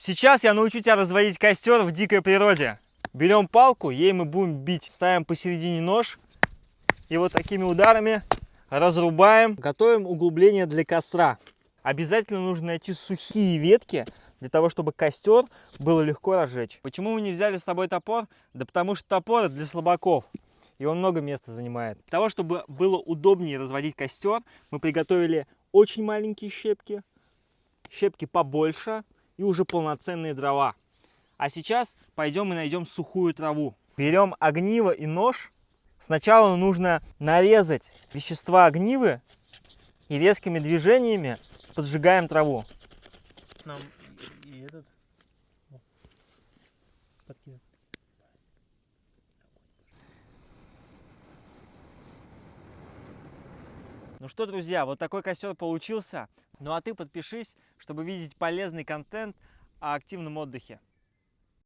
Сейчас я научу тебя разводить костер в дикой природе. Берем палку, ей мы будем бить. Ставим посередине нож и вот такими ударами разрубаем. Готовим углубление для костра. Обязательно нужно найти сухие ветки, для того, чтобы костер было легко разжечь. Почему мы не взяли с собой топор? Да потому что топор для слабаков, и он много места занимает. Для того, чтобы было удобнее разводить костер, мы приготовили очень маленькие щепки, щепки побольше и уже полноценные дрова. А сейчас пойдем и найдем сухую траву. Берем огниво и нож. Сначала нужно нарезать вещества огнивы и резкими движениями поджигаем траву. Нам и этот подкинет. Ну что, друзья, вот такой костер получился. Ну а ты подпишись, чтобы видеть полезный контент о активном отдыхе.